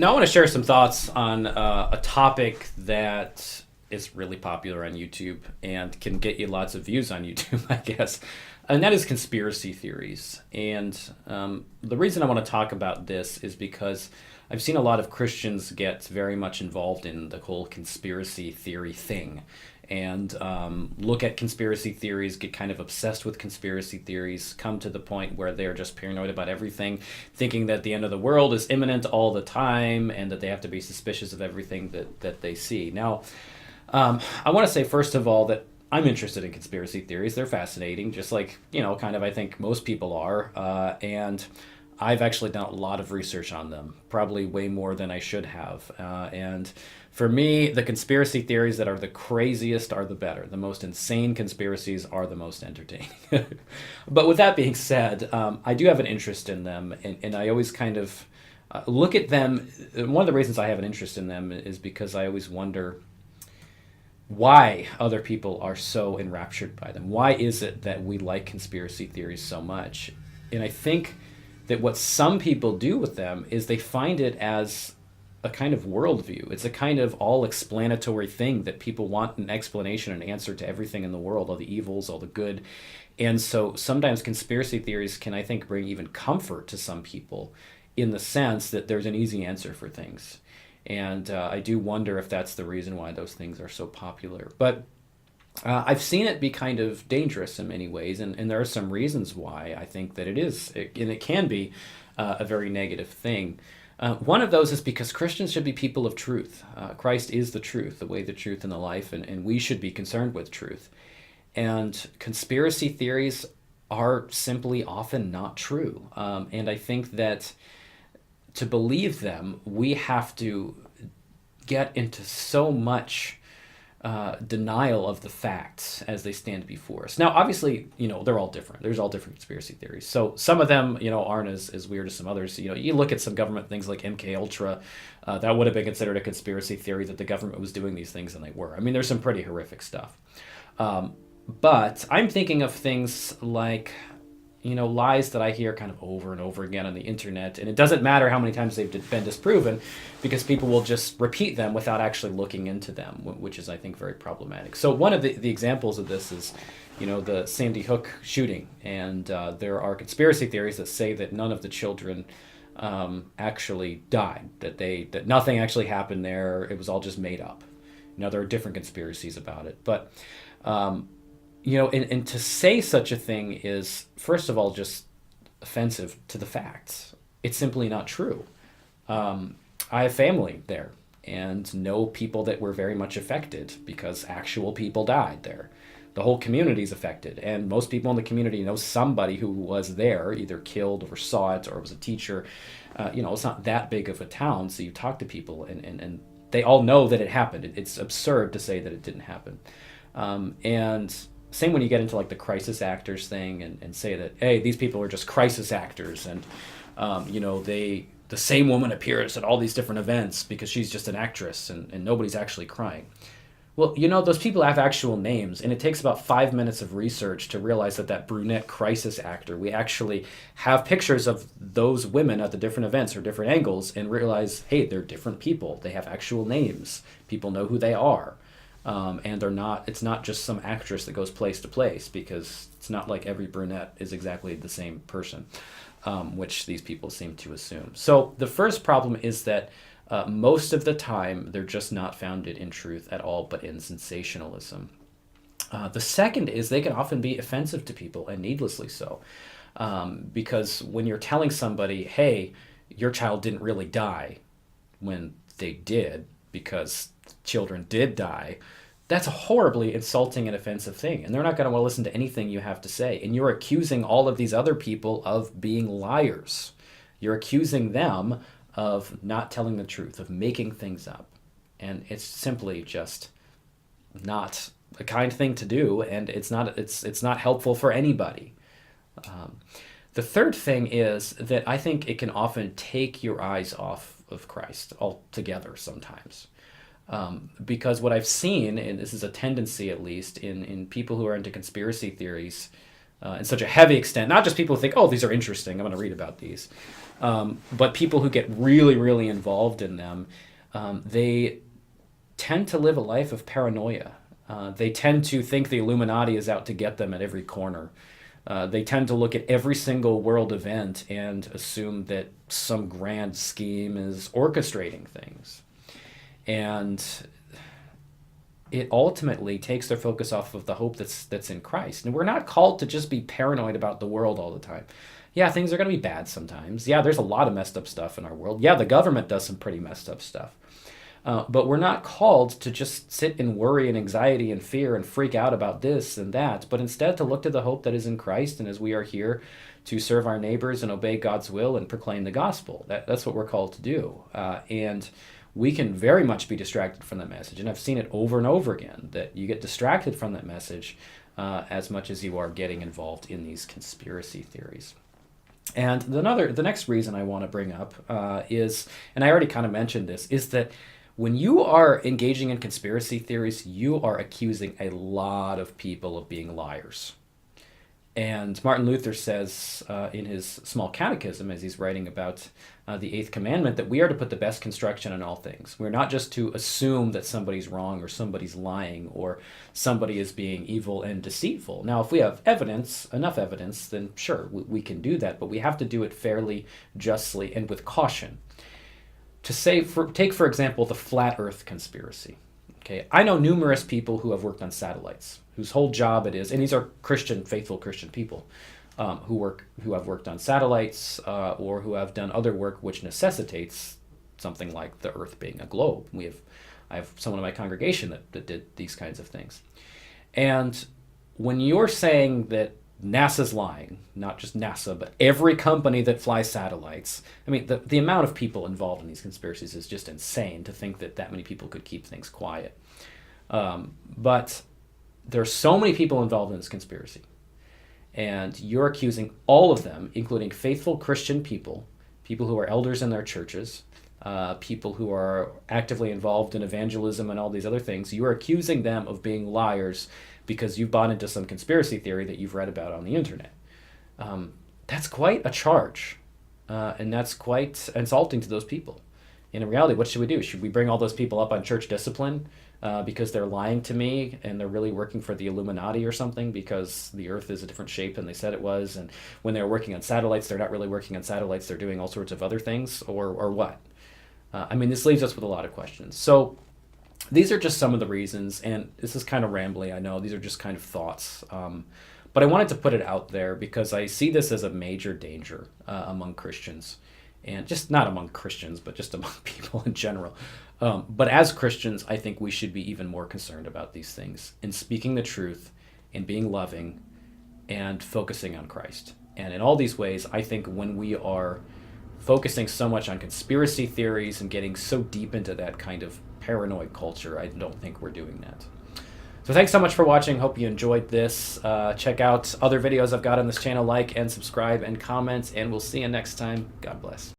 Now, I want to share some thoughts on a topic that is really popular on YouTube and can get you lots of views on YouTube, I guess. And that is conspiracy theories. And the reason I want to talk about this is because I've seen a lot of Christians get very much involved in the whole conspiracy theory thing and look at conspiracy theories, get kind of obsessed with conspiracy theories, come to the point where they're just paranoid about everything, thinking that the end of the world is imminent all the time and that they have to be suspicious of everything that they see. Now, I want to say, first of all, that I'm interested in conspiracy theories. They're fascinating, just like, kind of I think most people are. And I've actually done a lot of research on them, probably way more than I should have. And for me, the conspiracy theories that are the craziest are the better. The most insane conspiracies are the most entertaining. But with that being said, I do have an interest in them, and I always kind of look at them. One of the reasons I have an interest in them is because I always wonder why other people are so enraptured by them. Why is it that we like conspiracy theories so much? And I think that what some people do with them is they find it as a kind of worldview. It's a kind of all explanatory thing that people want an explanation, an answer to everything in the world, all the evils, all the good. And so sometimes conspiracy theories can, I think, bring even comfort to some people in the sense that there's an easy answer for things. And I do wonder if that's the reason why those things are so popular. But I've seen it be kind of dangerous in many ways, and there are some reasons why I think that and it can be a very negative thing. One of those is because Christians should be people of truth. Christ is the truth, the way, the truth, and the life, and we should be concerned with truth. And conspiracy theories are simply often not true. And I think that to believe them, we have to get into so much denial of the facts as they stand before us. Now, obviously, they're all different. There's all different conspiracy theories. So some of them, aren't as weird as some others. You look at some government things like MK Ultra, that would have been considered a conspiracy theory that the government was doing these things, and they were. I mean, there's some pretty horrific stuff. But I'm thinking of things like lies that I hear kind of over and over again on the internet. And it doesn't matter how many times they've been disproven because people will just repeat them without actually looking into them, which is, I think, very problematic. So one of the examples of this is, the Sandy Hook shooting. And there are conspiracy theories that say that none of the children actually died, that nothing actually happened there. It was all just made up. There are different conspiracies about it. But and to say such a thing is, first of all, just offensive to the facts. It's simply not true. I have family there and know people that were very much affected because actual people died there. The whole community is affected, and most people in the community know somebody who was there, either killed or saw it or was a teacher. It's not that big of a town, so you talk to people, and they all know that it happened. It's absurd to say that it didn't happen. And same when you get into like the crisis actors thing and say that, hey, these people are just crisis actors, and the same woman appears at all these different events because she's just an actress, and nobody's actually crying. Well, those people have actual names, and it takes about 5 minutes of research to realize that brunette crisis actor, we actually have pictures of those women at the different events or different angles and realize, hey, they're different people. They have actual names. People know who they are. And it's not just some actress that goes place to place, because it's not like every brunette is exactly the same person, which these people seem to assume. So the first problem is that most of the time they're just not founded in truth at all, but in sensationalism. The second is they can often be offensive to people, and needlessly so, because when you're telling somebody, hey, your child didn't really die, when they did, because children did die, that's a horribly insulting and offensive thing. And they're not going to want to listen to anything you have to say. And you're accusing all of these other people of being liars. You're accusing them of not telling the truth, of making things up. And it's simply just not a kind thing to do, and it's not helpful for anybody. The third thing is that I think it can often take your eyes off of Christ altogether sometimes. Because what I've seen, and this is a tendency at least, in people who are into conspiracy theories, in such a heavy extent. Not just people who think, oh, these are interesting, I'm going to read about these, but people who get really, really involved in them. They tend to live a life of paranoia. They tend to think the Illuminati is out to get them at every corner. They tend to look at every single world event and assume that some grand scheme is orchestrating things. And it ultimately takes their focus off of the hope that's in Christ. And we're not called to just be paranoid about the world all the time. Yeah, things are going to be bad sometimes. Yeah, there's a lot of messed up stuff in our world. Yeah, the government does some pretty messed up stuff. But we're not called to just sit in worry and anxiety and fear and freak out about this and that, but instead to look to the hope that is in Christ, and as we are here to serve our neighbors and obey God's will and proclaim the gospel. That's what we're called to do. And we can very much be distracted from that message. And I've seen it over and over again, that you get distracted from that message as much as you are getting involved in these conspiracy theories. And the next reason I want to bring up is, and I already kind of mentioned this, is that when you are engaging in conspiracy theories, you are accusing a lot of people of being liars. And Martin Luther says in his small catechism, as he's writing about the eighth commandment, that we are to put the best construction on all things. We're not just to assume that somebody's wrong or somebody's lying or somebody is being evil and deceitful. Now, if we have evidence, enough evidence, then sure, we can do that, but we have to do it fairly, justly, and with caution. Take for example the flat Earth conspiracy. Okay, I know numerous people who have worked on satellites, whose whole job it is, and these are faithful Christian people, who have worked on satellites or who have done other work which necessitates something like the Earth being a globe. I have someone in my congregation that did these kinds of things, and when you're saying that NASA's lying, not just NASA, but every company that flies satellites. I mean, the amount of people involved in these conspiracies is just insane to think that many people could keep things quiet. But there are so many people involved in this conspiracy. And you're accusing all of them, including faithful Christian people who are elders in their churches, people who are actively involved in evangelism and all these other things. You are accusing them of being liars because you've bought into some conspiracy theory that you've read about on the internet. That's quite a charge, and that's quite insulting to those people. And in reality, what should we do? Should we bring all those people up on church discipline because they're lying to me and they're really working for the Illuminati or something because the Earth is a different shape than they said it was, and when they're working on satellites, they're not really working on satellites, they're doing all sorts of other things, or what? I mean, this leaves us with a lot of questions. So these are just some of the reasons, and this is kind of rambly, I know. These are just kind of thoughts. But I wanted to put it out there because I see this as a major danger among Christians. And just not among Christians, but just among people in general. But as Christians, I think we should be even more concerned about these things in speaking the truth, in being loving, and focusing on Christ. And in all these ways, I think when we are focusing so much on conspiracy theories and getting so deep into that kind of paranoid culture, I don't think we're doing that. So thanks so much for watching. Hope you enjoyed this. Check out other videos I've got on this channel, like and subscribe and comment, and we'll see you next time. God bless.